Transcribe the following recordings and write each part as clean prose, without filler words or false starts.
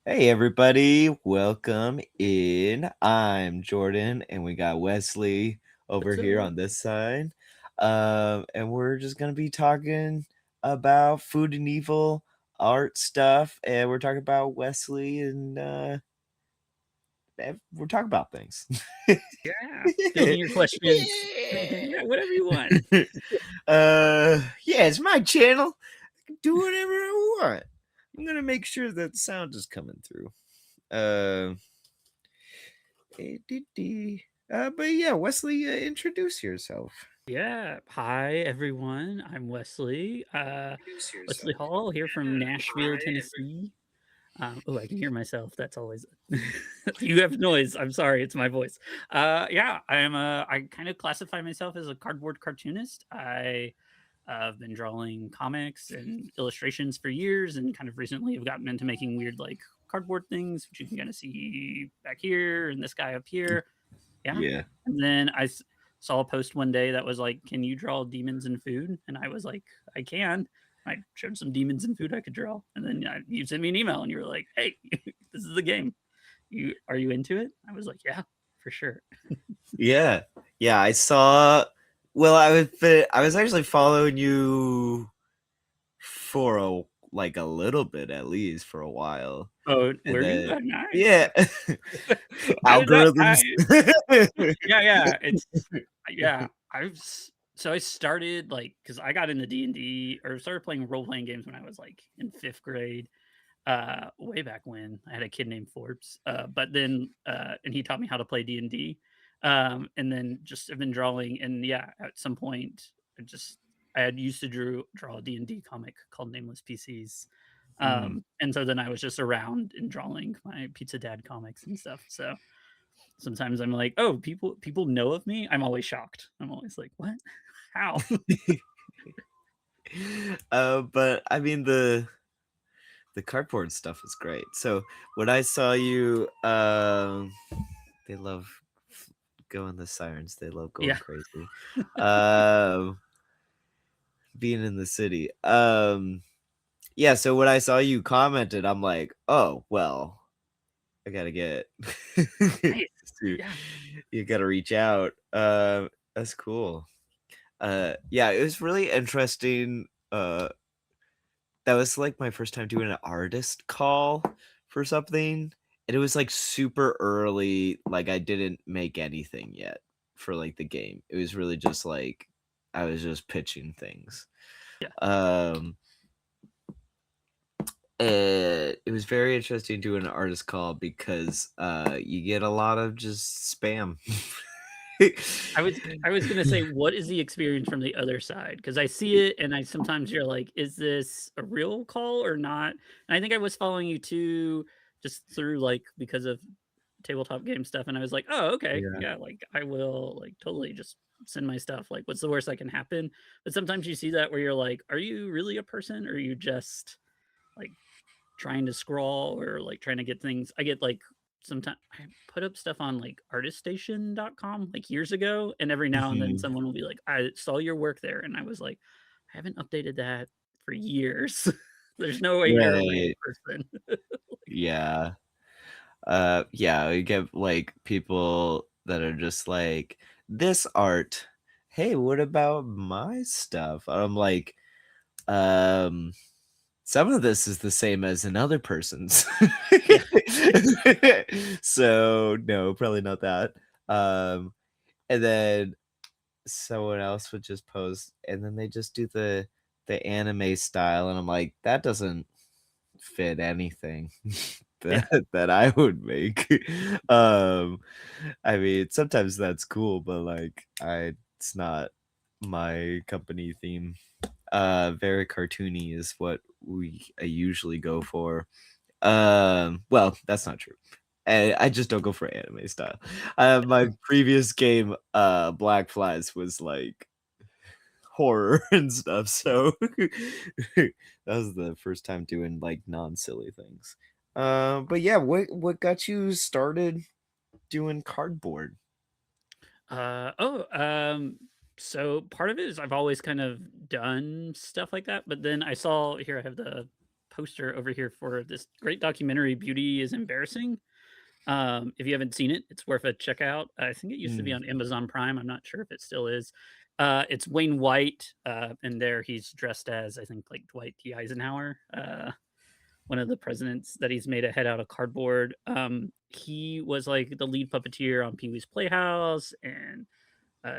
Hey everybody, welcome in. I'm Jordan and we got Wesley over What's here up? on this side. And we're just gonna be talking about food and evil art stuff, and we're talking about Wesley and we're talking about things. Yeah, field me your questions. Yeah, whatever you want. Yeah, it's my channel. I can do whatever I want. I'm gonna make sure that the sound is coming through. Uh but yeah, Wesley, introduce yourself. Yeah, hi everyone. I'm Wesley. Introduce Wesley yourself. Hall here from Nashville, Hi, every. Tennessee. Oh, I can hear myself. That's always you have noise. I'm sorry, it's my voice. Yeah, I kind of classify myself as a cardboard cartoonist. I've been drawing comics and illustrations for years, and kind of recently have gotten into making weird like cardboard things, which you can kind of see back here and this guy up here. Yeah. Yeah. And then saw a post one day that was like, "Can you draw demons and food?" And I was like, "I can." I showed some demons and food I could draw, and then you sent me an email and you were like, "Hey, this is the game. You into it?" I was like, "Yeah, for sure." Yeah. Yeah, I saw. Well, I was actually following you for a little bit, at least for a while. Oh, And were you? then Oh, nice. yeah. I was not. Algorithms. Yeah, yeah. Yeah. So I started like because I got into D&D or started playing role playing games when I was like in fifth grade. Way back when I had a kid named Forbes, but then and he taught me how to play D&D, and then just have been drawing. And yeah, at some point, I had used to draw a D&D comic called Nameless PCs, Mhm. and so then I was just around and drawing my Pizza Dad comics and stuff. So sometimes I'm like, oh, people know of me. I'm always shocked. I'm always like, what? How? But I mean the cardboard stuff is great. So when I saw you, they love going the sirens. They love going Yeah, crazy. Um, being in the city. Yeah. So when I saw you commented, I'm like, oh well, I gotta get. nice. you, Yeah, you gotta reach out. That's cool. Yeah, it was really interesting. That was, like, my first time doing an artist call for something, and it was, like, super early, like, I didn't make anything yet for, like, the game. It was really just, like, I was just pitching things. yeah. Um, it was very interesting doing an artist call because, you get a lot of just spam. I was gonna say, what is the experience from the other side? Because I see it and I sometimes you're like, "Is this a real call or not?" And I think I was following you too, just through, like, because of tabletop game stuff, and I was like, "Oh, okay. Yeah. Yeah, like, I will, like, totally just send my stuff, like, what's the worst that can happen?" But sometimes you see that where you're like, "Are you really a person or are you just, like, trying to scroll or, like, trying to get things." I get, like, sometimes I put up stuff on, like, artiststation.com, like, years ago, and every now and then Mhm. someone will be like, "I saw your work there," and I was like, "I haven't updated that for years. There's no way you're a real Right. person." Yeah. Yeah, we get, like, people that are just like, "This art, hey, what about my stuff?" I'm like, "Um, some of this is the same as another person's." Yeah. So, no, probably not that. Um, and then someone else would just post, and then they just do the anime style, and I'm like, "That doesn't fit anything Yeah. that I would make." Um, I mean, sometimes that's cool, but, like, it's not my company theme. Very cartoony is what I usually go for. Well, that's not true. I just don't go for anime style. My previous game, Black Flies, was, like, horror and stuff, so that was the first time doing, like, non-silly things. But yeah, what got you started doing cardboard? Uh, oh, um, so part of it is I've always kind of done stuff like that, but then I saw here I have the poster over here for this great documentary, Beauty is Embarrassing. If you haven't seen it, it's worth a check out. I think it used to be Mm, on Amazon Prime. I'm not sure if it still is. It's Wayne White, and there he's dressed as, I think, like Dwight D. Eisenhower, one of the presidents that he's made a head out of cardboard. He was like the lead puppeteer on Pee Wee's Playhouse and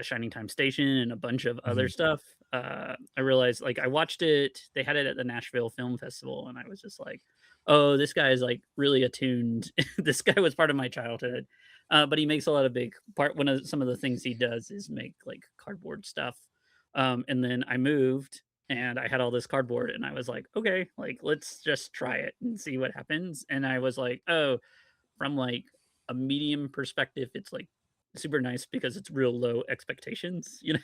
Shining Time Station and a bunch of other mhm. stuff. I realized like I watched it. They had it at the Nashville Film Festival, and I was just like, "Oh, this guy is like really attuned." This guy was part of my childhood, but he makes a lot of big part. One of some of the things he does is make like cardboard stuff. And then I moved, and I had all this cardboard, and I was like, "Okay, like let's just try it and see what happens." And I was like, "Oh, from like a medium perspective, it's like super nice because it's real low expectations, you know?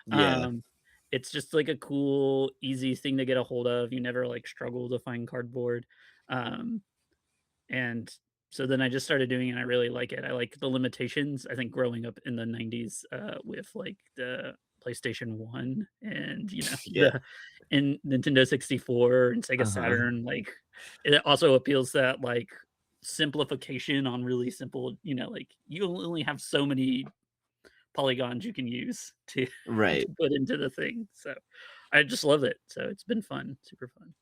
Yeah, Um, it's just like a cool, easy thing to get a hold of. You never like struggle to find cardboard. Um, and so then I just started doing it and I really like it. I like the limitations. I think growing up in the 90s with like the PlayStation 1 and yeah, the in Nintendo 64 and Sega uh-huh, Saturn, like it also appeals to that like simplification on really simple, like you only have so many polygons you can use to right. to put into the thing. So I just love it. So it's been fun, super fun.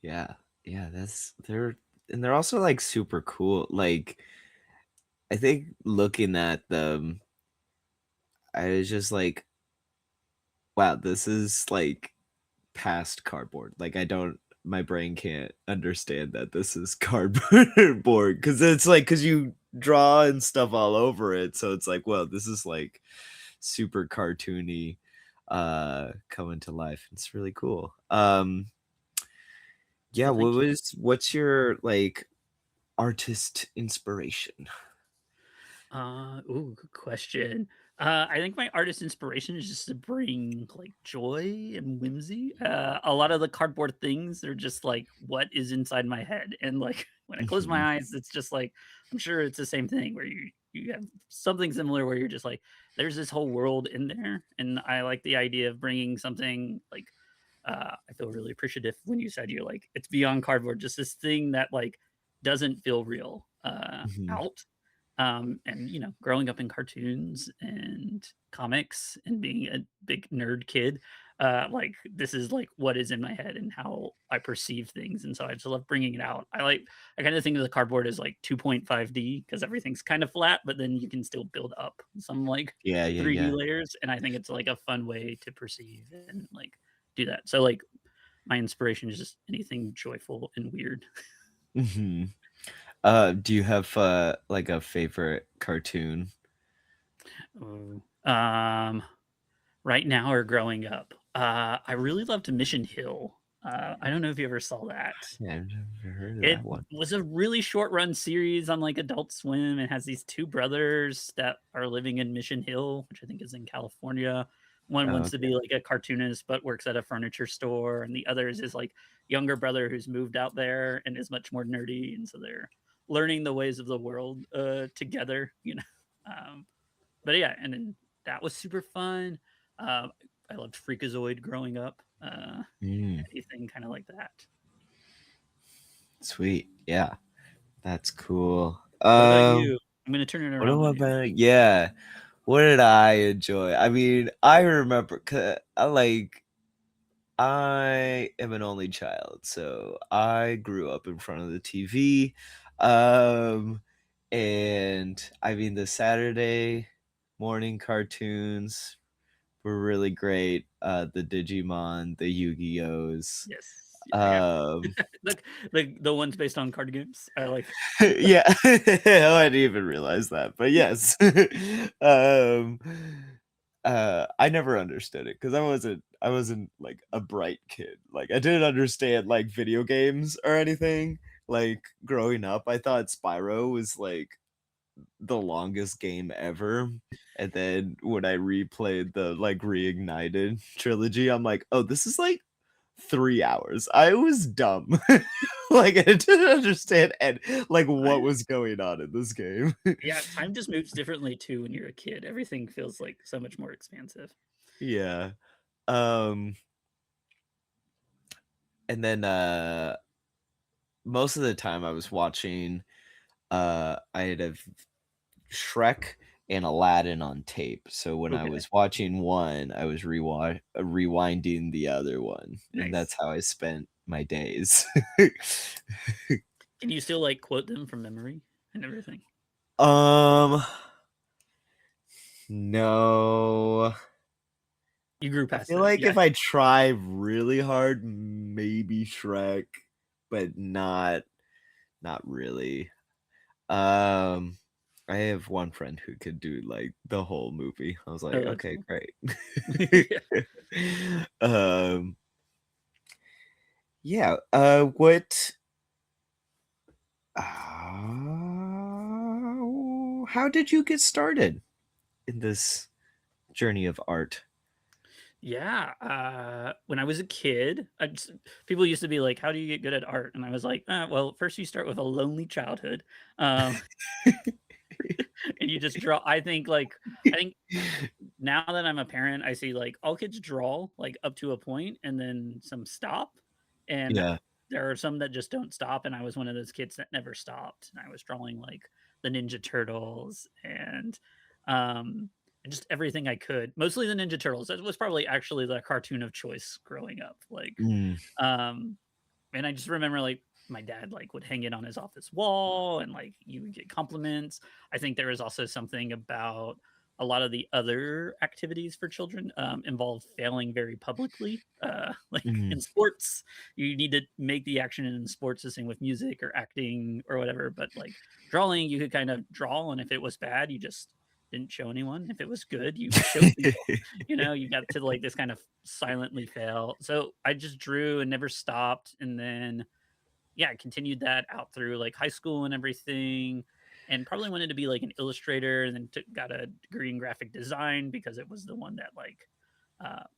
Yeah, yeah, they're also, like, super cool, like, I think looking at them, I was just like, "Wow, this is, like, past cardboard," like, I don't my brain can't understand that this is cardboard board because it's, like because you draw and stuff all over it, so it's like, well, this is, like, super cartoony, coming to life, it's really cool. Yeah, Well, thank you. what's your, like, artist inspiration? Good question. I think my artist inspiration is just to bring like joy and whimsy. A lot of the cardboard things are just like what is inside my head, and like when I close Mhm. my eyes, it's just like I'm sure it's the same thing where you have something similar where you're just like there's this whole world in there, and I like the idea of bringing something like. I feel really appreciative when you said you're like it's beyond cardboard, just this thing that like doesn't feel real Mhm. out and growing up in cartoons and comics and being a big nerd kid, like this is like what is in my head and how I perceive things, and so I just love bringing it out. I kind of think of the cardboard as like 2.5D because everything's kind of flat, but then you can still build up some like Yeah, yeah, 3D yeah. layers, and I think it's like a fun way to perceive and like do that. So like my inspiration is just anything joyful and weird. Mhm. Do you have, like, a favorite cartoon? Ooh. Right now or growing up? I really loved Mission Hill. I don't know if you ever saw that. Yeah, I've never heard of It that one. was a really short run series on, like, Adult Swim. It has these 2 brothers that are living in Mission Hill, which I think is in California. One Oh, wants to okay. be, like, a cartoonist, but works at a furniture store, and the other is his, like, younger brother who's moved out there and is much more nerdy, and so they're learning the ways of the world, together, you know? Um, but yeah, and then that was super fun. Um, I loved Freakazoid growing up. Mm, Anything kind of like that. sweet. Yeah, that's cool. What about you? I'm gonna turn it What around on you. about yeah, what did I enjoy? I mean, I remember 'ca I, like I am an only child, so I grew up in front of the TV, um, and, I mean, the Saturday morning cartoons were really great, the Digimon, the Yu-Gi-Ohs, Yes, yeah. um The ones based on card games. I like. yeah. Oh, I didn't even realize that, but yes. Um, I never understood it because I wasn't, like, a bright kid, like, I didn't understand, like, video games or anything, like, growing up, I thought Spyro was, like, the longest game ever, and then when I replayed the, like, Reignited trilogy, I'm like, "Oh, this is, like, 3 hours." I was dumb. Like, I didn't understand and, like, what I was going on in this game. Yeah, time just moves differently too when you're a kid. Everything feels like so much more expansive. Yeah. Um, and then most of the time I was watching I had a Shrek and Aladdin on tape. So when I Okay, was watching one, I was rewinding the other one, and nice. that's how I spent my days. Can you still like quote them from memory and everything? um, no. You grew I past feel them. like Yeah. if I try really hard, maybe Shrek, but not really. Um, I have one friend who could do, like, the whole movie. I was like, Oh, that's "Okay, cool. great." Yeah. Um, yeah, what how did you get started in this journey of art? Yeah, when I was a kid, people used to be like, "How do you get good at art?" And I was like, well, first you start with a lonely childhood, um, and you just draw." I think now that I'm a parent, I see, like, all kids draw, like, up to a point, and then some stop, and Yeah. there are some that just don't stop, and I was one of those kids that never stopped, and I was drawing, like, the Ninja Turtles um, and just everything I could. Mostly the Ninja Turtles. That was probably actually the cartoon of choice growing up, Mm, um and I just remember, like, my dad, like, would hang it on his office wall and, like, you would get compliments. I think there was also something about a lot of the other activities for children, involved failing very publicly. Like, mm. in sports, you need to make the action in sports the same with music or acting or whatever, but, like, drawing, you could kind of draw, and if it was bad, you just didn't show anyone. If it was good, you showed people. You got to, like, this kind of silently fail. So I just drew and never stopped, and then, yeah, I continued that out through, like, high school and everything, and probably wanted to be, like, an illustrator, and then got a degree in graphic design because it was the one that, like,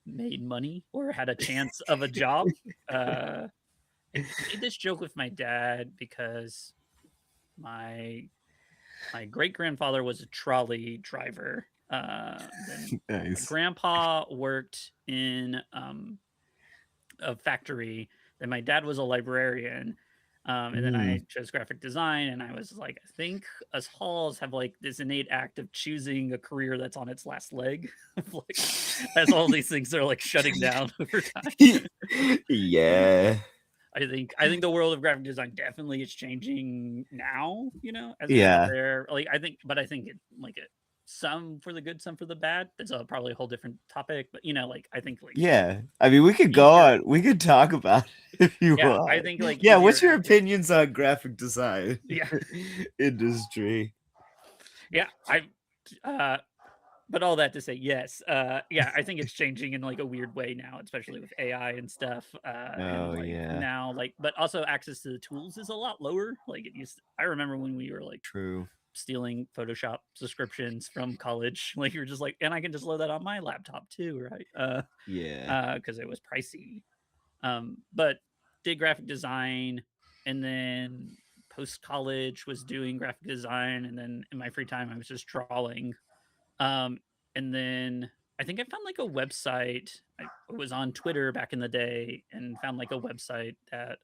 made money or had a chance of a job. Uh, I made this joke with my dad because my my great grandfather was a trolley driver. Then my Nice. grandpa worked in a factory. Then my dad was a librarian. And then Mm. I chose graphic design, and I was like, I think us Halls have like this innate act of choosing a career that's on its last leg, of like, as all these things are like shutting down over time. Yeah. I think the world of graphic design definitely is changing now, as it's Yeah. there. Like, I think it like it some for the good, some for the bad. That's probably a whole different topic, but like I think like Yeah. I mean, we could go easier. on. We could talk about it if you Yeah, I want. think like Yeah, easier what's your access. opinions on graphic design Yeah, industry? yeah. Uh but all that to say, yes. Yeah, I think it's changing in like a weird way now, especially with AI and stuff. And Oh, like yeah. now, like, but also access to the tools is a lot lower. Like I remember when we were like True. stealing Photoshop subscriptions from college. Like you're just like, and I can just load that on my laptop too, right? Yeah. Because it was pricey. But did graphic design, and then post college was doing graphic design, and then in my free time I was just drawing. Um, and then I think I found like a website. I was on Twitter back in the day and found like a website that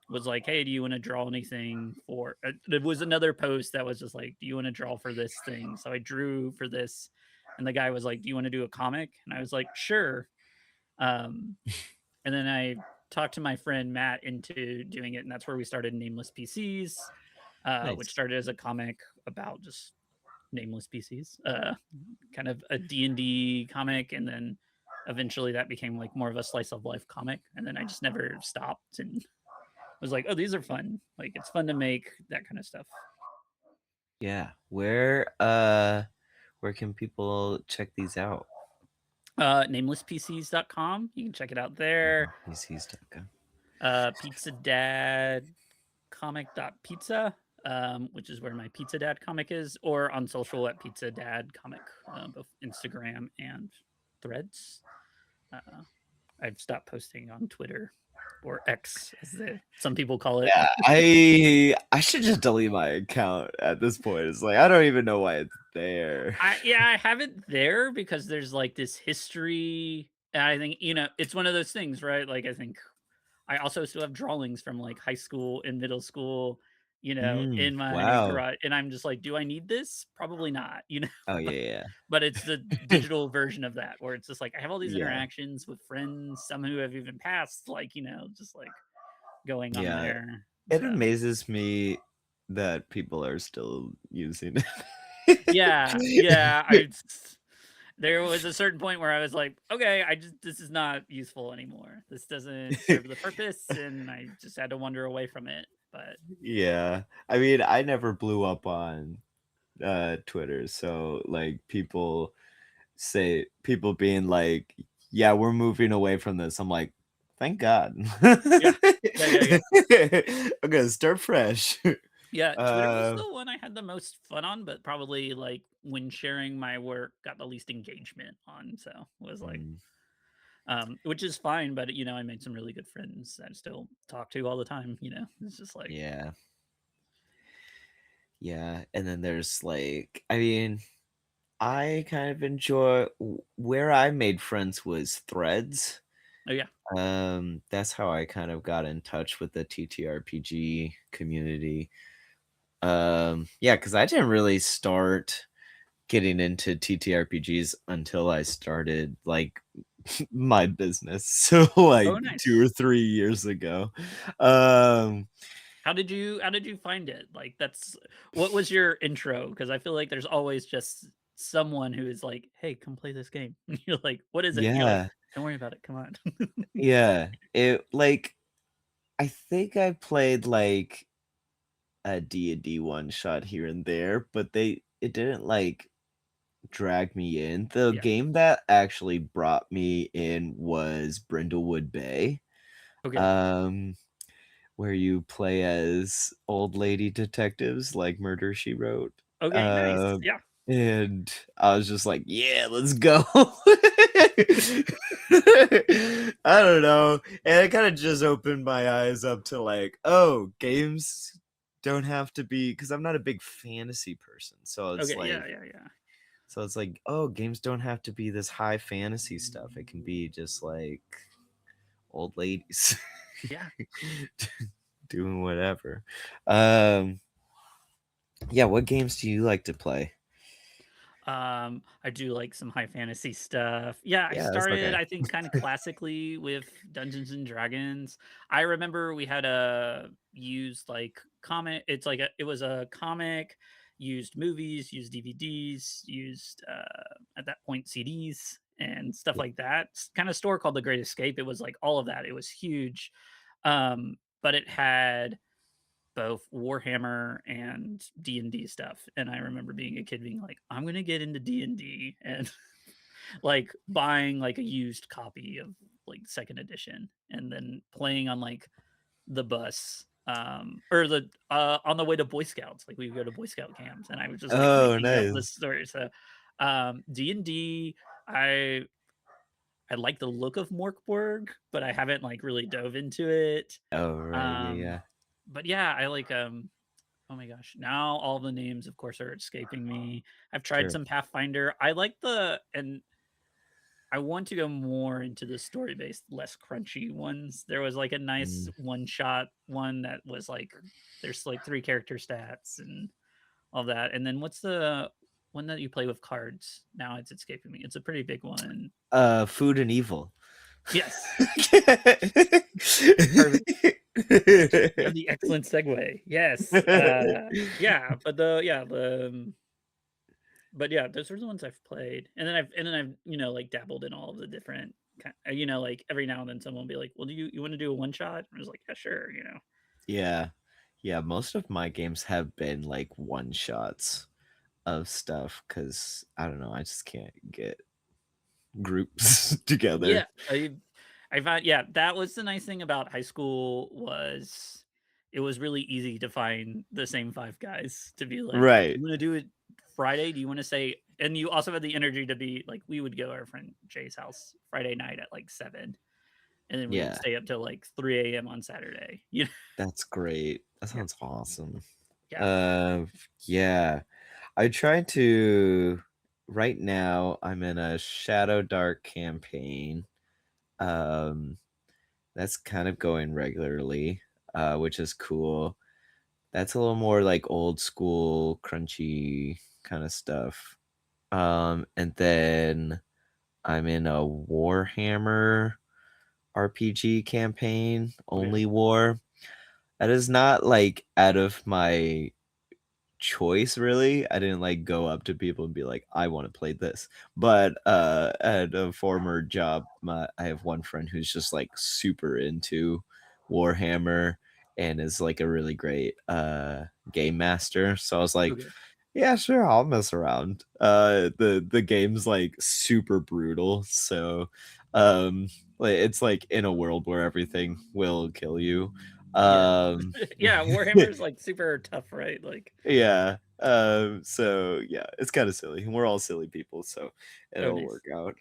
was like, "Hey, do you want to draw anything for?" It was another post that was just like, "Do you want to draw for this thing?" So I drew for this, and the guy was like, "Do you want to do a comic?" And I was like, "Sure." Um, and then I talked to my friend Matt into doing it, and that's where we started Nameless PCs, which Nice. started as a comic about just nameless PCs, kind of a D&D comic, and then eventually that became like more of a slice of life comic, and then I just never stopped and was like, oh, these are fun. Like it's fun to make that kind of stuff. Yeah. Where can people check these out? Namelesspcs.com. You can check it out there. PCs.com. Pizza Dad comic.pizza, which is where my Pizza Dad comic is, or on social at Pizza Dad comic, both Instagram and Threads. Uh, I've stopped posting on Twitter or X, as some people call it. Yeah, I should just delete my account at this point. It's like I don't even know why it's there. I have it there because there's like this history. And I think it's one of those things, right? Like I think I also still have drawings from, like, high school and middle school, in my Wow. garage, and I'm just like, "Do I need this? Probably not," Oh, yeah, yeah. But it's the digital version of that where it's just like I have all these Yeah. interactions with friends, some who have even passed, like, just like going on Yeah. there. It So, amazes me that people are still using yeah, it. yeah, I there was a certain point where I was like, "Okay, this is not useful anymore. This doesn't serve the purpose," and I just had to wander away from it, but Yeah. I mean, I never blew up on, Twitter, so, like, people being like, "Yeah, we're moving away from this." I'm like, "Thank God." yeah. Yeah, yeah, yeah. I'm gonna start fresh. Yeah, Twitter was Uh, the one I had the most fun on, but probably, like, when sharing my work, got the least engagement on, so, was like mm, which is fine, but, I made some really good friends I still talk to all the time, It's just like yeah. Yeah, and then there's, like I mean, I kind of enjoy where I made friends was Threads. oh, yeah. That's how I kind of got in touch with the TTRPG community. Yeah, because I didn't really start getting into TTRPGs until I started, like, my business, so, like, Oh, 2 or nice. 3 years ago. Um, How did you find it? Like, what was your intro? Because I feel like there's always just someone who is like, "Hey, come play this game." And you're like, "What is it?" And you're like, yeah, "Don't worry about it, come on." yeah, I think I played, like, a D&D one shot here and there, but it didn't, like, drag me in. The Yeah. game that actually brought me in was Brindlewood Bay, Okay. um, where you play as old lady detectives like Murder, She Wrote, Okay, nice. uh, Yeah. and I was just like, "Yeah, let's go." I don't know, and it kinda just opened my eyes up to, like, oh, games don't have to be because 'cause I'm not a big fantasy person, Okay, yeah, yeah, yeah. so it's like, oh, games don't have to be this high fantasy stuff. It can be just like old ladies Yeah. doing whatever. Um, yeah, what games do you like to play? I do like some high fantasy stuff. Yeah, I Yeah, that's started, okay. I think, kind of classically with Dungeons and Dragons. I remember we had a used like comic. It was a comic, used movies, used DVDs, used at that point CDs and stuff like that. Kind of store called The Great Escape. It was like all of that. It was huge. But it had both Warhammer and D&D stuff, and I remember being a kid being like, "I'm gonna get into D&D," and, like, buying, like, a used copy of, like, 2nd edition, and then playing on, like, the bus, or on the way to Boy Scouts, like, we would go to Boy Scout camps, and I was just, like, Oh, making up nice. this story, so, D&D, I I like the look of Morkborg, but I haven't, like, really dove into it, Oh, right. Yeah, um, yeah. but yeah, I like, oh my gosh, now all the names, of course, are escaping me. I've tried Sure. some Pathfinder. I like and I want to go more into the story-based, less crunchy ones. There was like a nice Mm. one-shot one that was like there's like 3 character stats and all that. And then what's the one that you play with cards? Now it's escaping me. It's a pretty big one. Food and Evil. Yes, perfect. You have the excellent segue. Yes. Yeah, but yeah, those are the ones I've played, and then I've like dabbled in all of the different, like every now and then someone will be like, "Well, do you want to do a one shot?" And I was like, "Yeah, sure." Yeah. Yeah, most of my games have been, like, one shots of stuff because I don't know, I just can't get groups Yeah, together. I found yeah, that was the nice thing about high school was it was really easy to find the same 5 guys to be like, "Do Right. you wanna do it Friday? Do you wanna say" and you also had the energy to be like, we would go to our friend Jay's house Friday night at, like, 7, and then we would Yeah. stay up till, like, 3 AM on Saturday, you know? That's great. That Yeah, sounds awesome. yeah. Uh, yeah. I try to right now, I'm in a Shadow Dark campaign, um, That's kind of going regularly, which is cool. That's a little more like old school, crunchy kind of stuff. And then I'm in a Warhammer RPG campaign, Okay. Only War. That is not like out of my choice really. I didn't like go up to people and be like, "I want to play this." But at a former job, I have one friend who's just like super into Warhammer and is like a really great game master. So I was like, Okay. yeah, sure, I'll mess around. The game's like super brutal, so um like it's like in a world where everything will kill you. Yeah. Um Yeah, Warhammer is, like, super tough, right? Like yeah. So yeah, it's kind of silly. We're all silly people, so oh, it'll nice. work out.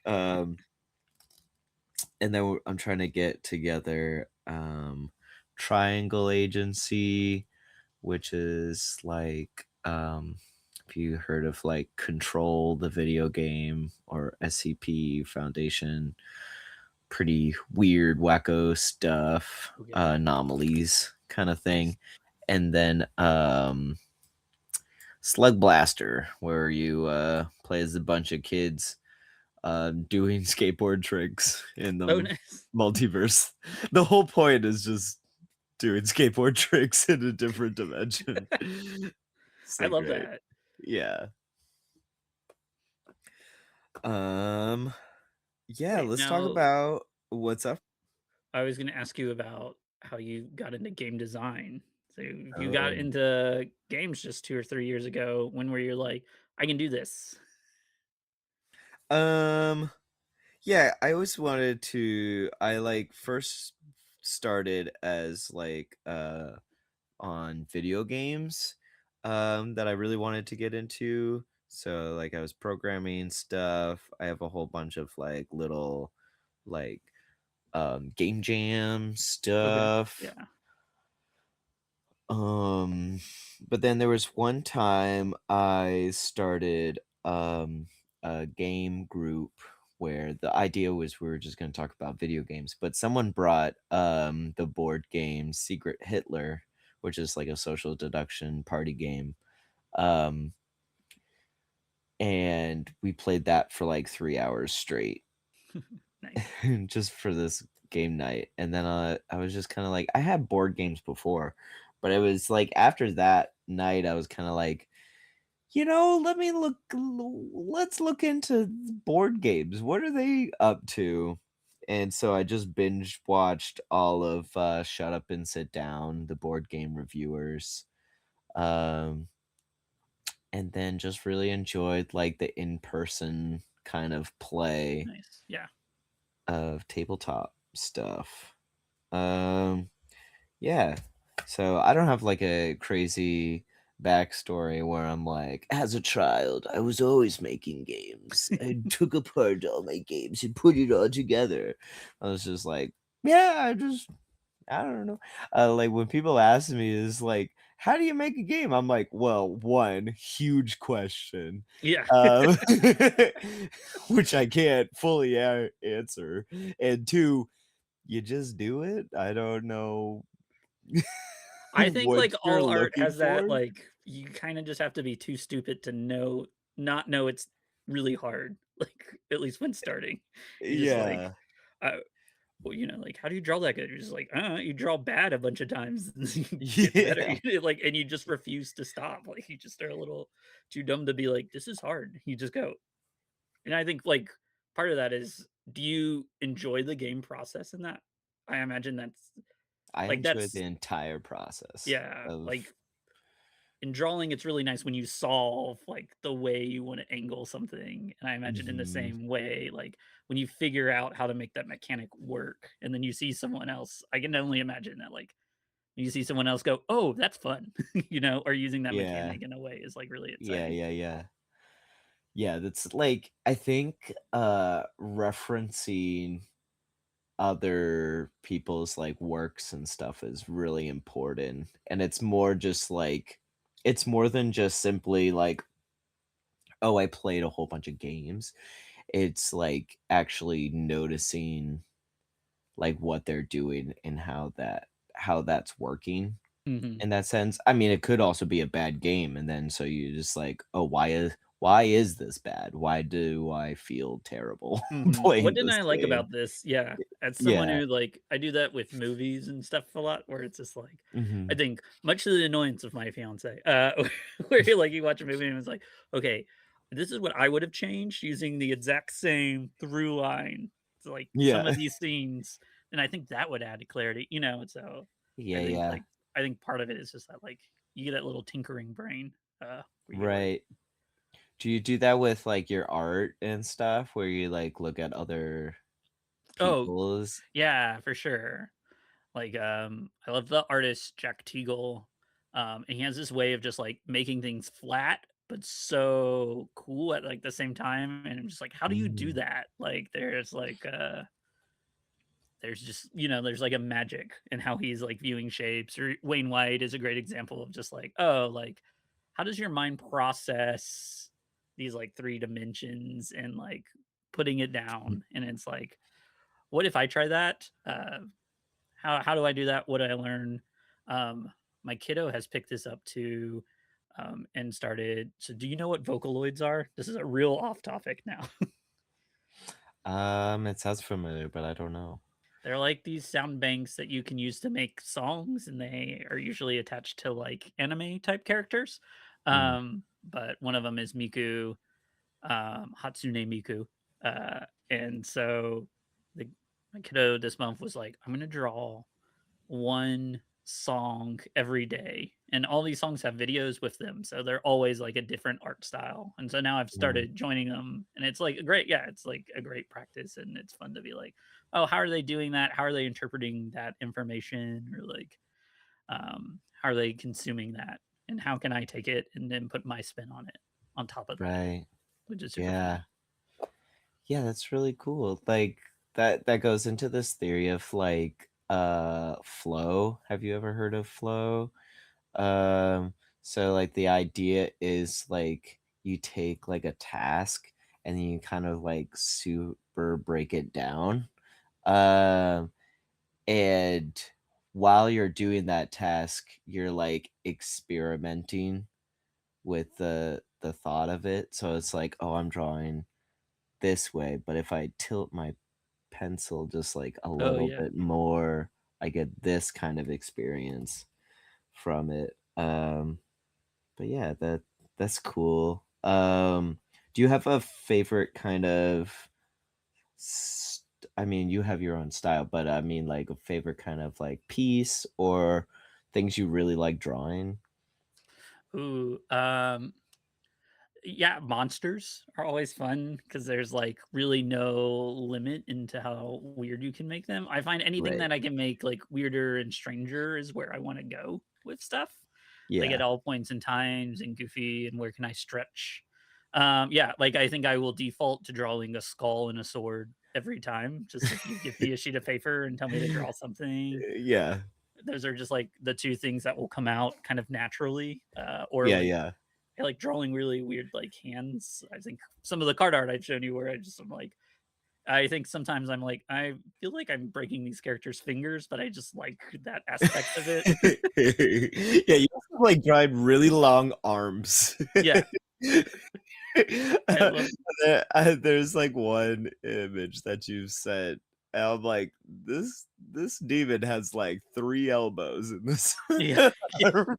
And then I'm trying to get together Triangle Agency, which is like if you heard of like Control the video game or SCP Foundation, pretty weird, wacko stuff, Okay. anomalies kind of thing. And then Slug Blaster, where you play as a bunch of kids doing skateboard tricks in Oh, the nice. multiverse. The whole point is just doing skateboard tricks in a different dimension. I So love great. that. Yeah. Um, yeah, Wait, let's talk now about what's up. I was gonna ask you about how you got into game design. So you got Oh. into games just 2 or 3 years ago. When were you like, "I can do this"? Um, yeah, I always wanted to I like first started as like on video games that I really wanted to get into. So like I was programming stuff. I have a whole bunch of like little like game jam Okay. stuff. Yeah. Um but then there was one time I started a game group where the idea was we were just going to talk about video games, but someone brought the board game Secret Hitler, which is like a social deduction party game. Um and we played that for like 3 hours straight Nice. just for this game night. And then I was just kind of like I had board games before, but it was like after that night I was kind of like, let's look into board games. What are they up to? And so I just binge watched all of Shut Up and Sit Down, the board game reviewers. Um and then just really enjoyed like the in-person kind of play Nice. Yeah. of tabletop stuff. Um, yeah. So I don't have like a crazy backstory where I'm like, as a child, I was always making games. I took apart all my games and put it all together. I was just like, yeah, I don't know. Like when people ask me, is like, how do you make a game? I'm like, well, one huge question, Yeah. um, which I can't fully answer, and two, you just do it. I don't know I think, what like, you're all art looking has that, for. like, you kinda just have to be too stupid to not know it's really hard, like, at least when starting. You're just like, Yeah, uh, well, like, "How do you draw that good?" You're just like, you draw bad a bunch of times, and you get better." yeah, Like, and you just refuse to stop, like, you just are a little too dumb to be like, "This is hard." You just go. And I think, like, part of that is, do you enjoy the game process in that? I imagine I enjoy the that's entire process yeah, like, of. in drawing, it's really nice when you solve, like, the way you wanna angle something, and I imagine in the Mhm. same way, like, when you figure out how to make that mechanic work, and then you see someone else I can only imagine that, like, you see someone else go, "Oh, that's fun," or using that Yeah, mechanic in a way is, like, really yeah, exciting. yeah, yeah. Yeah, that's like I think referencing other people's like works and stuff is really important. And it's more just like it's more than just simply like, oh, I played a whole bunch of games. It's like actually noticing like what they're doing and how that's working Mhm. in that sense. I mean, it could also be a bad game, and then so you just like, "Oh, why is this bad? Why do I feel terrible Mhm. What playing didn't this I like game?" about this? Yeah, as someone Yeah. who, like, I do that with movies and stuff a lot, where it's just like, I Mhm. think much to the annoyance of my fiance, where like you watch a movie and it's like, okay, this is what I would have changed using the exact same through line to like some Yeah. of these scenes, and I think that would add to clarity, you know. And so Yeah, I think yeah. like I think part of it is just that like you get that little tinkering brain, where you like, Right. Do you do that with, like, your art and stuff where you, like, look at other oh people's. yeah, for sure. Like, I love the artist Jack Teagle, and he has this way of just, like, making things flat, but so cool at, like, the same time, and I'm just like, "How do you do Mm, that?" Like, there's just there's, like, a magic in how he's, like, viewing shapes, or Wayne White is a great example of just like, "Oh, like, how does your mind process these, like, 3 dimensions and, like, putting it mm, down?" And it's like, "What if I try that?" How do I do that? What do I learn? Um, my kiddo has picked this up too, and started. So, do you know what Vocaloids are? This is a real off topic now. it sounds familiar, but I don't know. They're like these sound banks that you can use to make songs, and they are usually attached to like anime type characters. Mm, But one of them is Miku, Hatsune Miku, and so the my kiddo this month was like, "I'm gonna draw one song every day, and all these songs have videos with them, so they're always like a different art style. And so now I've mm, started joining them, and it's like a great, yeah, it's like a great practice, and it's fun to be like, oh, how are they doing that? How are they interpreting that information? Or like, how are they consuming that? And how can I take it and then put my spin on it on top of that, right. which is super fun. Yeah. Yeah, that's really cool. Like, that goes into this theory of, like, flow. Have you ever heard of flow? So, like, the idea is, like, you take, like, a task, and then you kind of, like, super break it down. Um And while you're doing that task, you're, like, experimenting with the thought of it. So it's like, "Oh, I'm drawing this way, but if I tilt my pencil just, like, a Oh little yeah. bit more, I get this kind of experience from it." But yeah, that's cool. Do you have a favorite kind of I mean, you have your own style, but I mean, like a favorite kind of like piece or things you really like drawing? Ooh, yeah, monsters are always fun because there's, like, really no limit into how weird you can make them. I find anything Right. that I can make, like, weirder and stranger is where I wanna go with stuff, like, at Yeah. all points in times and goofy and where can I stretch. Yeah, like, I think I will default to drawing a skull and a sword every time, just if you give me a sheet of paper and tell me to draw something. Yeah. Those are just, like, the 2 things that will come out kind of naturally, or, Yeah, like, yeah. I like drawing really weird, like, hands. I think some of the card art I've shown you where I'm like I think sometimes I'm like, I feel like I'm breaking these characters' fingers, but I just like that aspect of it. Yeah, you also like drawing really long arms. Yeah, I love There's like one image that you've sent, and I'm like, this demon has like 3 elbows in this yeah, yeah. arm.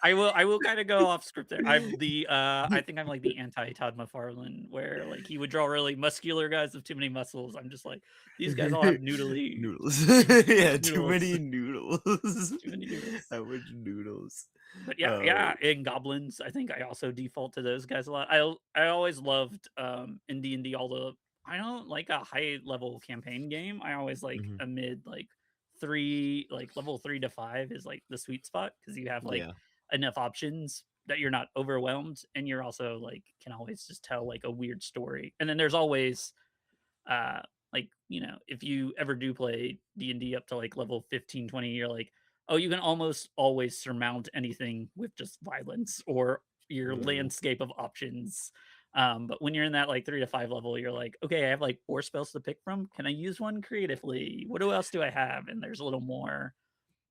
I will kinda go off script there. I'm the, I think I'm like the anti-Todd McFarlane where, like, he would draw really muscular guys with too many muscles. I'm just like, "These guys all have noodly Noodles. Yeah, too noodles, many noodles. too many noodles." How much noodles? But yeah, Oh, yeah, and goblins, I think I also default to those guys a lot. I always loved, in D&D all the I don't like a high level campaign game. I always like mhm. a mid, like, 3 like, level 3 to 5 is, like, the sweet spot because you have, like, Yeah. enough options that you're not overwhelmed, and you're also, like, can always just tell, like, a weird story. And then there's always, uh, like, if you ever do play D&D up to like level 15, 20, you're like, oh, you can almost always surmount anything with just violence or your Mm, landscape of options. But when you're in that like 3 to 5 level, you're like, okay, I have like 4 spells to pick from. Can I use one creatively? What else do I have? And there's a little more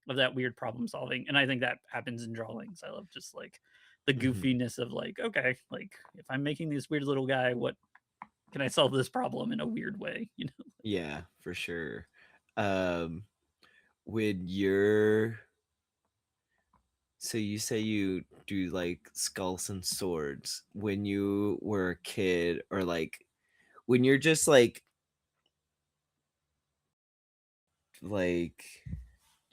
of that weird problem solving. And I think that happens in drawings. I love just like the Mhm. goofiness of like, okay, like if I'm making this weird little guy, what can I solve this problem in a weird way? You know? Yeah, for sure. Um, when you're so you say you do like skulls and swords. When you were a kid, or like when you're just like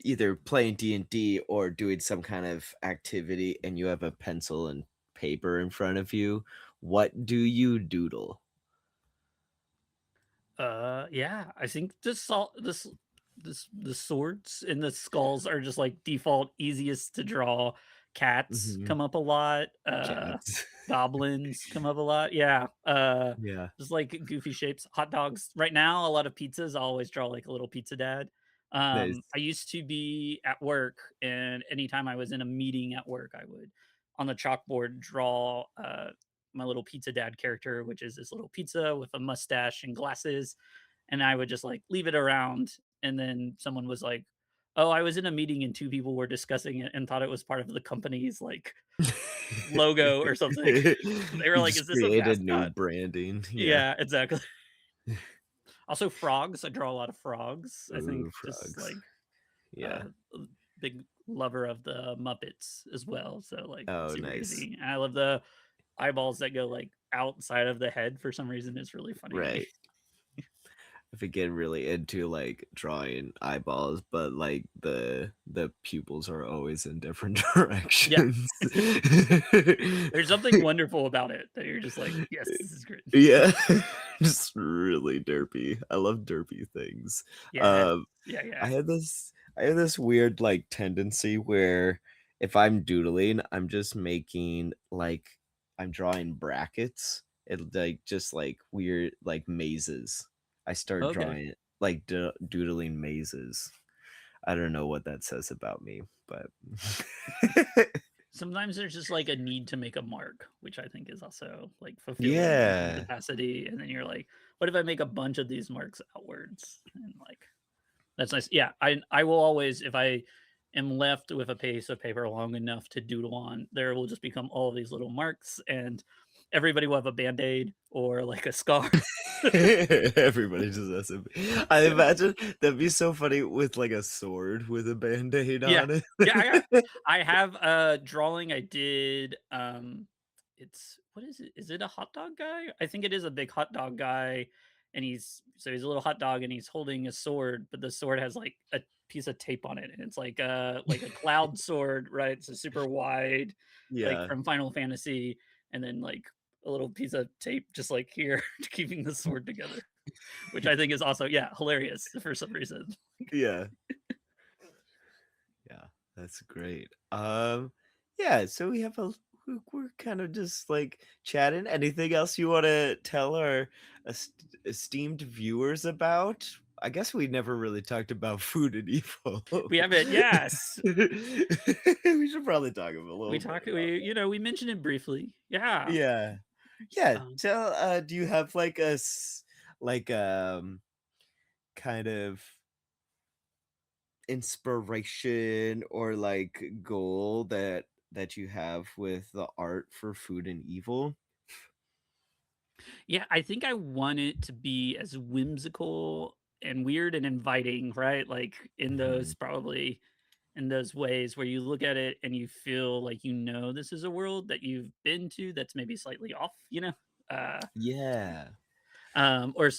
either playing D&D or doing some kind of activity and you have a pencil and paper in front of you, what do you doodle? Yeah, I think the swords and the skulls are just like default easiest to draw. Cats Mhm. come up a lot. Cats. Goblins come up a lot. Yeah. Yeah. Just like goofy shapes. Hot dogs. Right now, a lot of pizzas. I always draw like a little pizza dad. Nice. I used to be at work, and anytime I was in a meeting at work, I would on the chalkboard draw my little pizza dad character, which is this little pizza with a mustache and glasses. And I would just like leave it around. And then someone was like, oh, I was in a meeting and 2 people were discussing it and thought it was part of the company's like logo or something. They were You like, just is this a created new mascot? branding. Yeah. Yeah, exactly. Also, frogs. I draw a lot of frogs. I think Ooh, just frogs. like Yeah. a big lover of the Muppets as well. So like Oh, super nice. easy. And I love the eyeballs that go like outside of the head for some reason. It's really funny to me. Right. If I get really into like drawing eyeballs, but like the pupils are always in different Yeah. directions. There's something wonderful about it that you're just like, "Yes, this is great." Yeah, just really derpy. I love derpy things. Yes. Um, Yeah, I yeah. had this I have this weird like tendency where if I'm doodling, I'm just making like I'm drawing brackets. It like just like weird like mazes. I start Okay. drawing like doodling mazes. I don't know what that says about me, but Sometimes there's just, like, a need to make a mark, which I think is also, like, fulfilling in some yeah. capacity, and then you're like, "What if I make a bunch of these marks outwards?" And, like, that's nice. Yeah, I will always if I am left with a piece of paper long enough to doodle on, there will just become all of these little marks, and everybody will have a Band-Aid or, like, a scar. Everybody just has a I Yeah. imagine that'd be so funny with, like, a sword with a Band-Aid Yeah. on it. Yeah, I have a drawing I did, it's what is it? Is it a hot dog guy? I think it is a big hot dog guy, and he's a little hot dog and he's holding a sword, but the sword has, like, a piece of tape on it, and it's like a cloud sword, right? It's a super wide, like, Yeah, from Final Fantasy, and then, like, a little piece of tape just, like, here keeping the sword together, which I think is also yeah, hilarious for some reason. yeah, yeah, that's great. Yeah, so we have we're kind of just, like, chatting. Anything else you wanna tell our esteemed viewers about? I guess we never really talked about food and evil. We have it yes. We should probably talk a little bit about We mentioned it briefly. Yeah. yeah. Yeah, Um, tell do you have like like kind of inspiration or like goal that you have with the art for Food and Evil? yeah, I think I want it to be as whimsical and weird and inviting, right? Like in Mhm. those probably in those ways where you look at it and you feel like this is a world that you've been to that's maybe slightly off, you know? Uh Yeah. or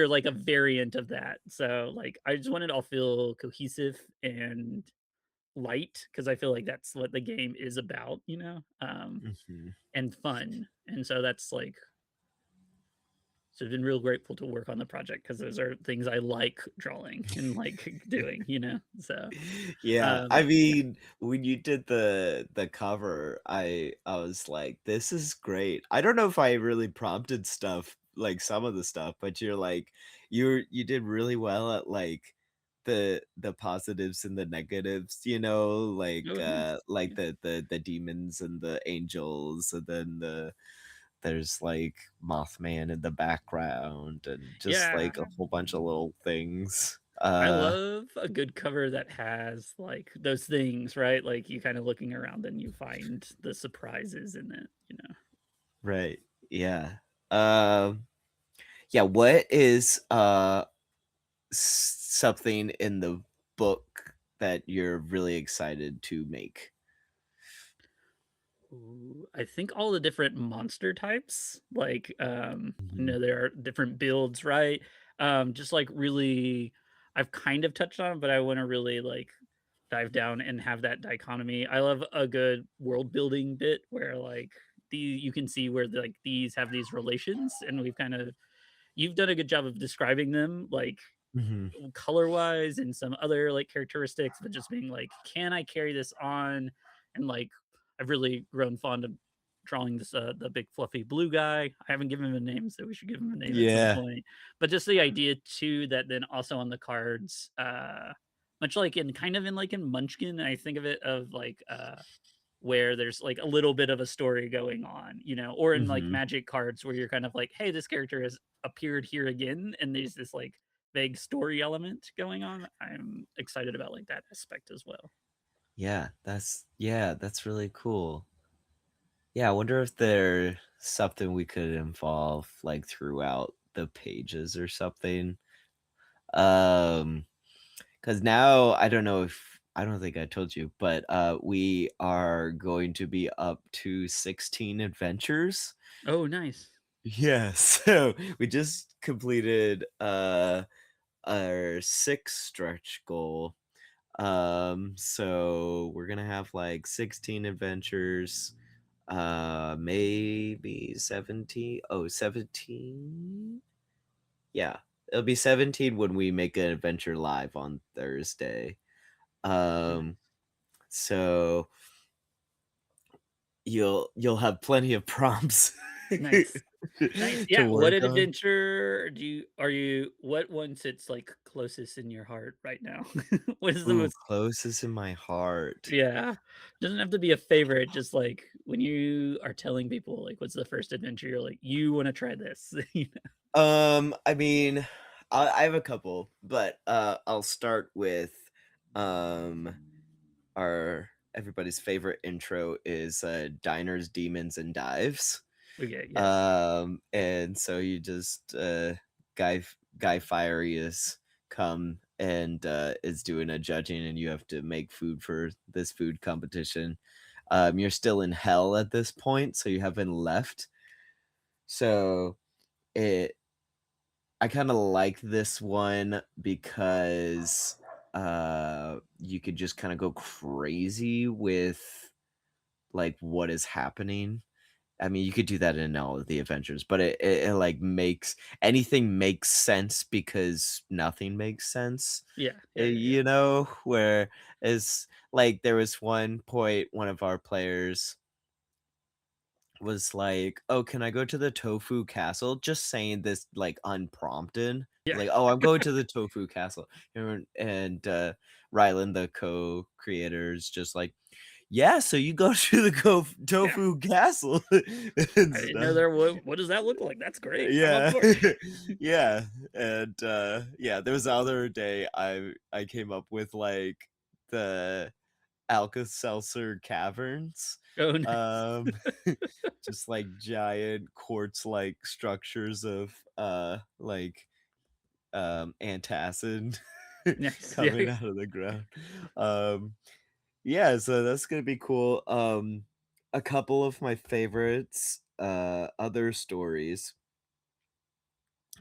like a variant of that. So like I just want it all feel cohesive and light because I feel like that's what the game is about, Mhm. and fun. And so that's like so I've been real grateful to work on the project because those are things I like drawing and like doing, you know? So, Yeah, I yeah. mean, when you did the cover, I was like, "This is great." I don't know if I really prompted stuff, like some of the stuff, but you're like, you did really well at like the positives and the negatives, Oh, thanks. like Yeah. the demons and the angels, and then there's like Mothman in the background and just Yeah. like a whole bunch of little things. I love a good cover that has, like, those things, right? Like, you kinda looking around and you find the surprises in it, you know? Right. Yeah. Um, yeah, what is something in the book that you're really excited to make? Ooh, I think all the different monster types, like, Mhm. there are different builds, right? Just, like, really I've kind of touched on it, but I wanna really, like, dive down and have that dichotomy. I love a good world building bit where, like, you can see where, like, these have these relations, and we've kind of you've done a good job of describing them, like, Mhm. color wise and some other like characteristics, but just being like, can I carry this on? And like, I've really grown fond of drawing this the big fluffy blue guy. I haven't given him a name, so we should give him a name at some Yeah. point. But just the idea too that then also on the cards, much like in kind of in like in Munchkin, I think of it of like where there's like a little bit of a story going on, you know, or in like Mhm. magic cards where you're kind of like, hey, this character has appeared here again, and there's this like vague story element going on. I'm excited about like that aspect as well. Yeah, that's really cool. Yeah, I wonder if there's something we could involve like throughout the pages or something. Um, because now I don't know if I don't think I told you, but we are going to be up to 16 adventures. Oh, nice. Yeah, so we just completed our sixth stretch goal. So we're gonna have like 16 adventures, maybe 17. Oh, 17. Yeah, it'll be 17 when we make an adventure live on Thursday. Um, Nice. so you'll have plenty of prompts Nice. Nice. to Yeah. What work on. adventure do you are you what one sits like closest in your heart right now? What is the Ooh, most closest in my heart. yeah. Doesn't have to be a favorite, just like when you are telling people like what's the first adventure you're like, you want to try this. You know? I mean, I have a couple, but I'll start with um our everybody's favorite intro is Diners, Demons, and Dives. Okay, yes. And so you just Guy Fiery is come and is doing a judging, and you have to make food for this food competition. You're still in hell at this point, so you haven't left. So it I kinda like this one because, you could just kinda go crazy with, like, what is happening. I mean, you could do that in all of the Avengers, but it, like, makes anything makes sense because nothing makes sense, Yeah, yeah, yeah, yeah. you know? Whereas, like, there was one point, one of our players was like, "Oh, can I go to the tofu castle?" Just saying this, like, unprompted. Yeah. Like, "Oh, I'm going to the tofu castle." And Rylan, the co-creator, is just like, "Yeah, so you go to the Yeah. tofu castle and I didn't know stuff." there what does that look like? That's great. I'm on Yeah. board. Yeah, and, yeah, there was the other day I came up with, like, the Alka-Seltzer caverns, Oh, nice. um, just, like, giant quartz-like structures of, antacid Nice. Yeah. coming out of the ground. Um, yeah, so that's gonna be cool. A couple of my favorites, other stories,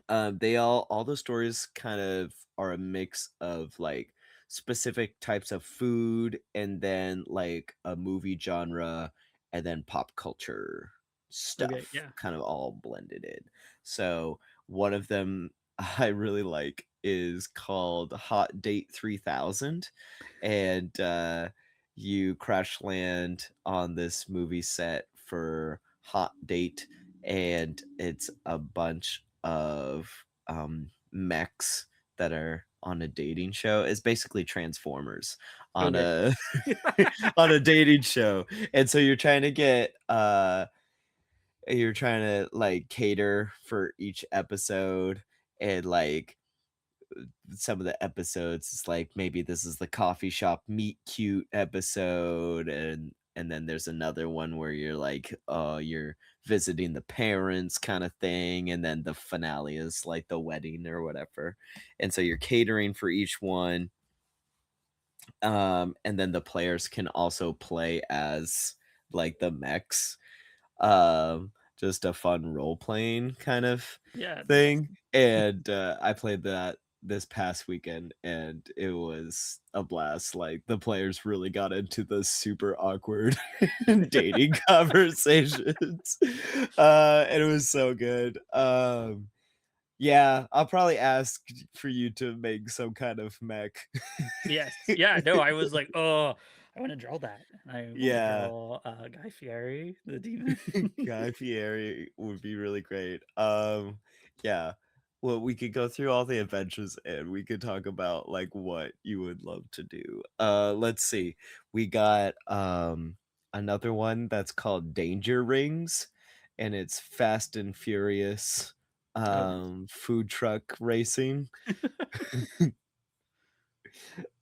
they all the stories kind of are a mix of, like, specific types of food and then, like, a movie genre and then pop culture Okay, stuff yeah. kind of all blended in. So, one of them I really like is called Hot Date 3000, and, you crash land on this movie set for Hot Date, and it's a bunch of mechs that are on a dating show. It's basically Transformers on Okay. a on a dating show. And so you're trying to get you're trying to like cater for each episode, and like some of the episodes it's like maybe this is the coffee shop meet cute episode, and then there's another one where you're like you're visiting the parents kind of thing, and then the finale is like the wedding or whatever, and so you're catering for each one. And then the players can also play as like the mechs, just a fun role playing kind of Yeah, that's thing. awesome. And I played that this past weekend, and it was a blast. Like the players really got into the super awkward dating conversations. And it was so good. Yeah, I'll probably ask for you to make some kind of mech. Yes. Yeah, no, I was like, "Oh, I wanna draw that." I wanna Yeah. draw, Guy Fieri, the demon. Guy Fieri would be really great. Yeah. Well, we could go through all the adventures, and we could talk about like what you would love to do. Let's see. We got another one that's called Danger Rings, and it's Fast and Furious Oh, nice. food truck racing.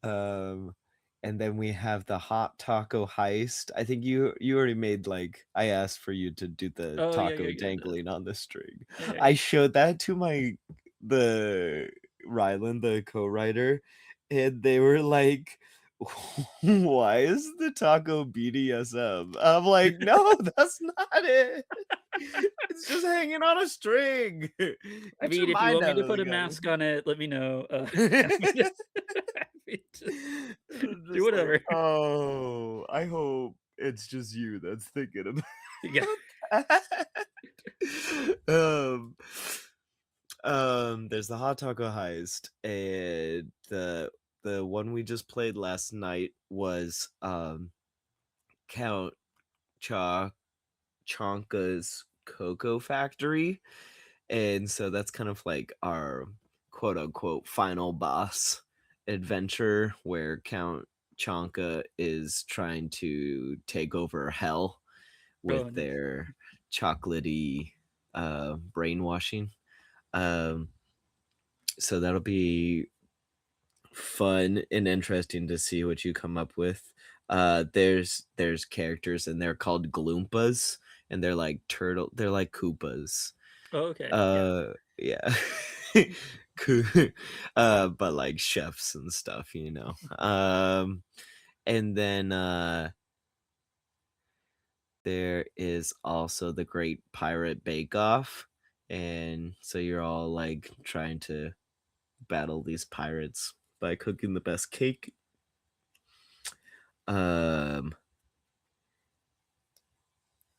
Um, and then we have the hot taco heist. I think you already made like I asked for you to do the Oh, yeah, taco yeah, yeah, the dangling on the string. yeah, yeah, I yeah. showed that to the Rylan, the co-writer, and they were like, "Why is the taco BDSM?" I'm like, "No, that's not it. It's just hanging on a string. I Get your mean, if you mind want me out to of put the a mask gutter." on it, let me know, happy to happy to I'm do just like, whatever. "Oh, I hope it's just you that's thinking about Yeah. that." Um, there's the hot taco heist, and the one we just played last night was, Count Cha Chonka's Cocoa Factory, and so that's kind of like our quote unquote final boss adventure where Count Chonka is trying to take over hell Oh, with nice. their chocolatey brainwashing. Um, so that'll be fun and interesting to see what you come up with. There's characters and they're called Gloompas, and they're like Koopas. Oh, okay, yeah. Yeah. Coo but like chefs and stuff, you know? And then, there is also the Great Pirate Bake Off, and so you're all, like, trying to battle these pirates by cooking the best cake. Um,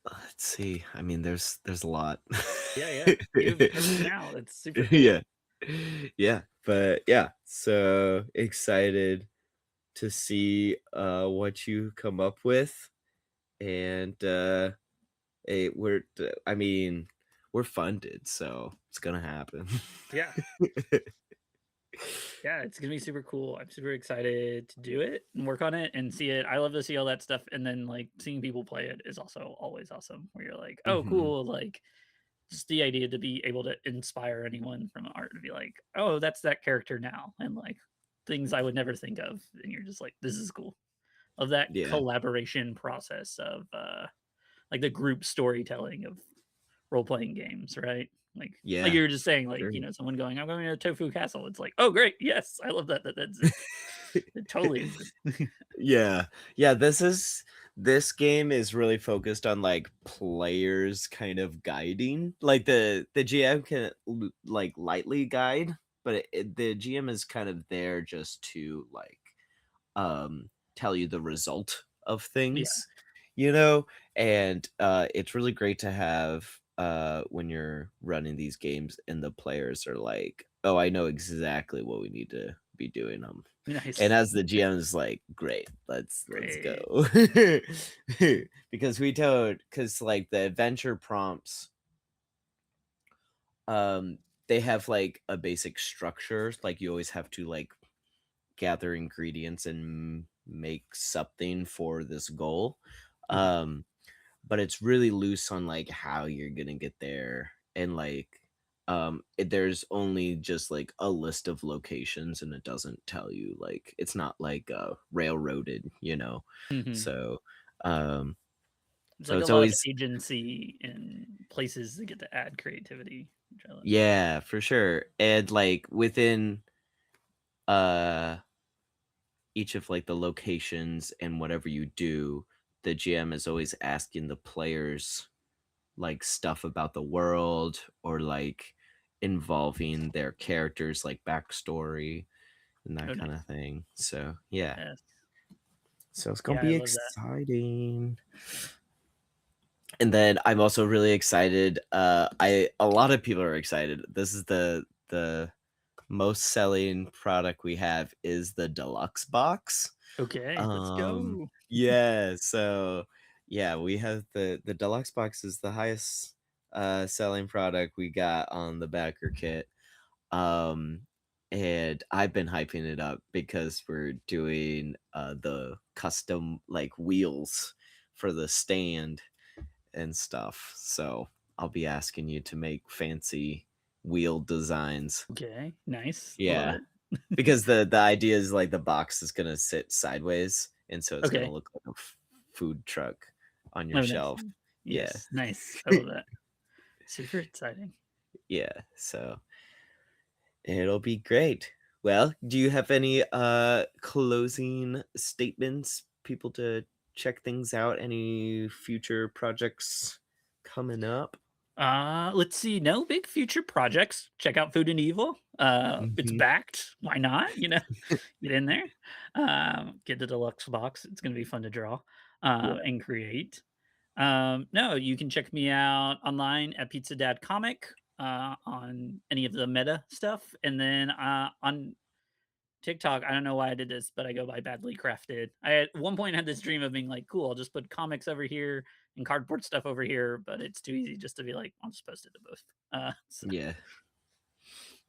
let's see, I mean, there's a lot. Yeah, yeah. You've everything now, that's super cool. Yeah. Yeah, but yeah, so excited to see, what you come up with, and, I mean, we're funded, so it's gonna happen. Yeah. Yeah, it's gonna be super cool. I'm super excited to do it and work on it and see it. I love to see all that stuff, and then, like, seeing people play it is also always awesome, where you're like, "Oh, Mhm. cool," like, just the idea to be able to inspire anyone from art to be like, "Oh, that's that character now," and, like, things I would never think of, and you're just like, "This is cool." Of that Yeah. collaboration process of, like, the group storytelling of role-playing games, right? Like Yeah. you were just saying, like, Sure. someone going, "I'm going to Tofu Castle." It's like, "Oh, great. Yes, I love that that exists." It totally exists. Yeah. Yeah, this game is really focused on, like, players kind of guiding. Like, the GM can like, lightly guide, but the GM is kind of there just to, like, tell you the result of Yeah. things, you know? And, it's really great to have, when you're running these games and the players are like, "Oh, I know exactly what we need to be doing." And Nice. as the GM is like, "Great, let's go." Great. Because like, the adventure prompts, um, they have, like, a basic structure, like, you always have to, like, gather ingredients and make something for this goal. Mhm. Um, but it's really loose on like how you're gonna get there, and like there's only just like a list of locations, and it doesn't tell you, like it's not like railroaded, Mhm. so um It's so like a it's lot of always, agency and places that get to add creativity, which I love. yeah, for sure. And like within uh each of like the locations and whatever you do, the GM is always asking the players like stuff about the world, or like involving their characters like backstory and that Oh, kind nice. of thing. So yeah. Yes. So it's gonna Yeah, I be love that. exciting. And then I'm also really excited. I A lot of people are excited. This is the most selling product we have is the deluxe box. Okay, let's go. Yeah, so yeah, we have the deluxe box is the highest selling product we got on the backer kit. Um and I've been hyping it up because we're doing the custom like wheels for the stand and stuff. So I'll be asking you to make fancy wheel designs. Okay, nice. Love Yeah, it. because the idea is like the box is gonna sit sideways, and so it's gonna Okay. look like a food truck on your Oh, nice. shelf. Yeah. Yes, nice. I love that. Super exciting. Yeah, so it'll be great. Well, do you have any closing statements, people to check things out? Any future projects coming up? Let's see. No big future projects. Check out Food and Evil. It's Mhm. backed. Why not? Get in there. Get the deluxe box. It's gonna be fun to draw, Yeah. and create. No, you can check me out online at Pizza Dad Comic, on any of the meta stuff, and then on TikTok. I don't know why I did this, but I go by Badly Crafted. I at one point had this dream of being like, cool, I'll just put comics over here and cardboard stuff over here, but it's too easy just to be like, I'll just post it to both. Yeah.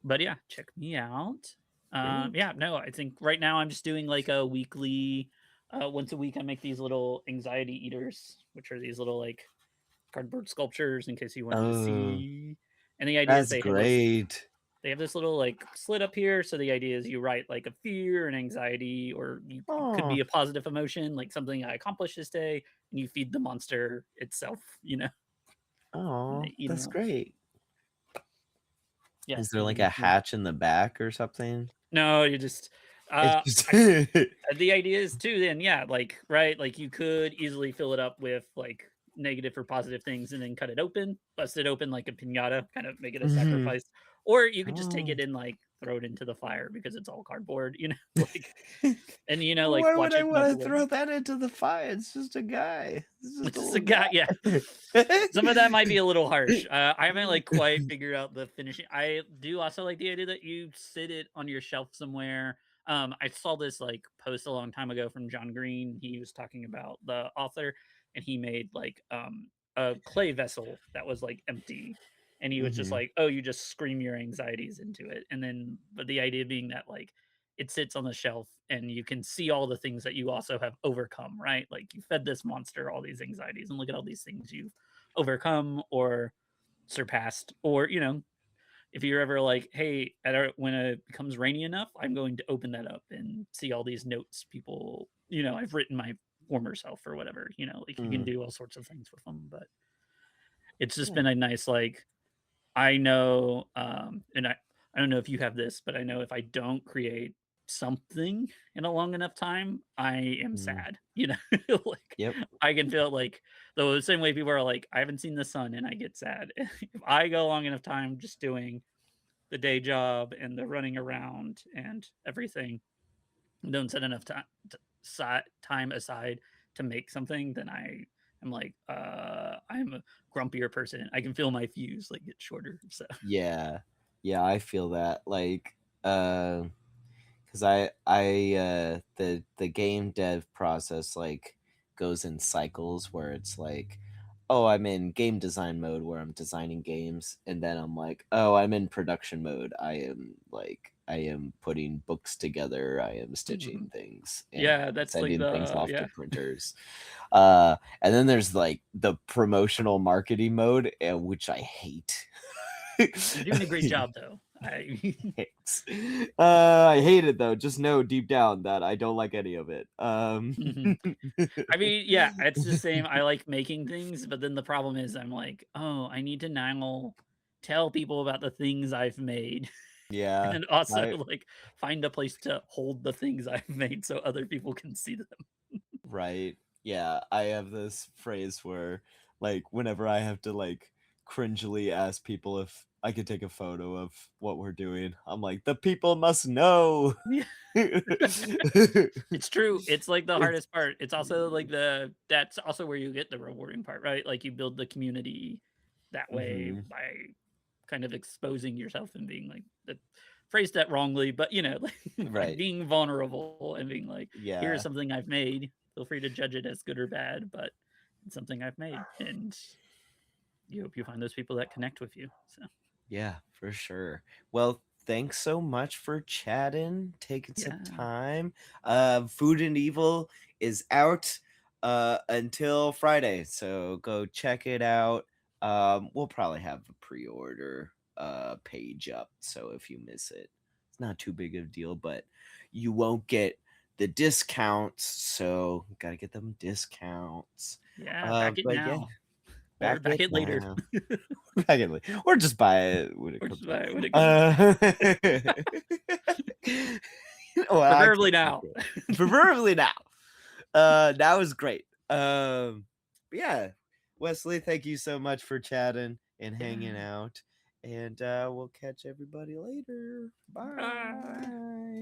But yeah, check me out. Great. Yeah, no, I think right now I'm just doing like a weekly, once a week. I make these little anxiety eaters, which are these little like cardboard sculptures in case you wanted to Oh, see. And the idea is that's great. they have this little like slit up here. So the idea is you write like a fear and anxiety, or it could Oh, be a positive emotion, like something I accomplished this day, and you feed the monster itself, and oh, they eat them that's up. great. Yeah, Is there you like can a hatch in the back or something? no, you just It's uh just I the idea is too then, yeah, like, right, like, you could easily fill it up with, like, negative or positive things and then cut it open, bust it open like a piñata, kind of make it a Mhm. sacrifice, or you could just take Oh. it and, like, throw it into the fire because it's all cardboard, like and, like, Why would watch I it melt wanna away. throw that into the fire? It's just a guy. It's just It's a just a little guy, yeah. guy. Some of that might be a little harsh. I haven't, like, quite figured out the finishing. I do also like the idea that you sit it on your shelf somewhere. I saw this, like, post a long time ago from John Green. He was talking about the author, and he made, like, a clay vessel that was, like, empty, and he was just Mhm. like, "Oh, you just scream your anxieties into it," and then but the idea being that, like, it sits on the shelf and you can see all the things that you also have overcome, right? Like you fed this monster all these anxieties and look at all these things you've overcome or surpassed. Or, if you're ever like, hey, when it becomes rainy enough, I'm going to open that up and see all these notes people, I've written my former self or whatever, like you can Mm. do all sorts of things with them. But it's just Yeah. been a nice, like, I know, and I don't know if you have this, but I know if I don't create something in a long enough time, I am Mm. sad, like, Yep. I can feel like the same way people are like, "I haven't seen the sun," and I get sad. If I go long enough time just doing the day job and the running around and everything, and don't set enough time aside to make something, then I am like, I'm a grumpier person. I can feel my fuse, like, get shorter, so Yeah. Yeah, I feel that, like, uh 'cause the game dev process, like, goes in cycles where it's like, "Oh, I'm in game design mode where I'm designing games," and then I'm like, "Oh, I'm in production mode. I am, like, I am putting books together, I am Mhm. stitching things and Yeah, that's like sending things the off to yeah. printers. And then there's like the promotional marketing mode, which I hate. You're doing a great job though. I Thanks. I hate it though. Just know deep down that I don't like any of it. Mhm. I mean, yeah, it's the same. I like making things, but then the problem is I'm like, "Oh, I need to now tell people about the things I've made." Yeah, And also, I like, find a place to hold the things I've made so other people can see them. right. Yeah, I have this phrase where, like, whenever I have to, like, cringily ask people if I could take a photo of what we're doing, I'm like, "The people must know." Yeah. It's true. It's, like, the It's hardest part. It's also, like, the that's also where you get the rewarding part, right? Like, you build the community that way Mhm. by kind of exposing yourself and being, like the phrased that wrongly, but, like, Right. being vulnerable and being like, "Here's Yeah. something I've made. Feel free to judge it as good or bad, but it's something I've made." And you hope you find those people that connect with you, so, Yeah, for sure. Well, thanks so much for chatting, taking some yeah. time. Food and Evil is out until Friday, so go check it out. We'll probably have a pre-order page up, so if you miss it, it's not too big of a deal, but you won't get the discounts, so gotta get them discounts. Yeah, back it But yeah, now or back back it it later. now. Secondly, or just buy it when it Or comes just out. buy it when it comes out. Uh, well, Preferably actually, now. preferably now. Now is great. But yeah, Wesley, thank you so much for chatting and hanging Yeah. out, and we'll catch everybody later. Bye. Bye.